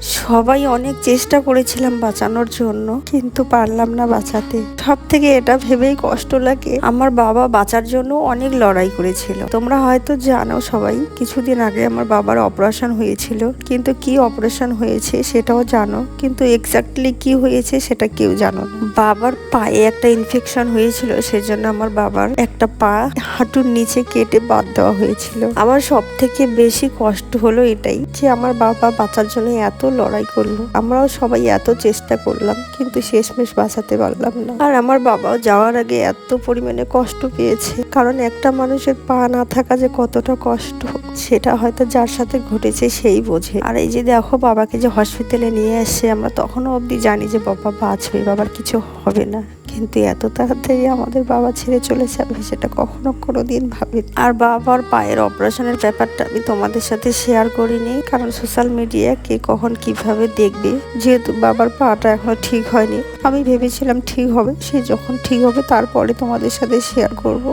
সবাই অনেক চেষ্টা করেছিলাম বাঁচানোর জন্য, কিন্তু পারলাম না বাঁচাতে। সব থেকে এটা ভেবেই কষ্ট লাগে, আমার বাবা বাঁচার জন্য অনেক লড়াই করেছিল। তোমরা হয়তো জানো সবাই, কিছুদিন আগে আমার বাবার অপারেশন হয়েছিল, কিন্তু কি অপারেশন হয়েছে সেটাও জানো, কিন্তু এক্স্যাক্টলি কি হয়েছে সেটা কেউ জানো না। বাবার পায়ে একটা ইনফেকশন হয়েছিল, সেজন্য আমার বাবার একটা পা হাঁটুর নিচে কেটে বাদ দেওয়া হয়েছিল। আমার সব থেকে বেশি কষ্ট হলো এটাই যে আমার বাবা বাঁচার জন্য এত লড়াই করলো, আমরাও সবাই এত চেষ্টা করলাম, কিন্তু শেষমেশ বাঁচাতে পারলাম না। আর আমার বাবাও যাওয়ার আগে এত পরিমাণে কষ্ট পেয়েছে, কারণ একটা মানুষের পা না থাকা যে কতটা কষ্ট সেটা হয়তো যার সাথে ঘটেছে সেই বোঝে। আর এই যে দেখো, বাবাকে যে হসপিটালে নিয়ে আসছে, আমরা তখনও অবধি জানি যে বাবা বাঁচবে, বাবার কিছু হবে না, কিন্তু এত তাড়াতাড়ি আমাদের বাবা ছেড়ে চলে যাবে সেটা কখনো কোনোদিন ভাবিনি। আর বাবার পায়ের অপারেশনের ব্যাপারটা আমি তোমাদের সাথে শেয়ার করিনি, কারণ সোশ্যাল মিডিয়া কে কখন কিভাবে দেখবে। যেহেতু বাবার পাটা এখনো ঠিক হয়নি, আমি ভেবেছিলাম ঠিক হবে, সে যখন ঠিক হবে তারপরে তোমাদের সাথে শেয়ার করব।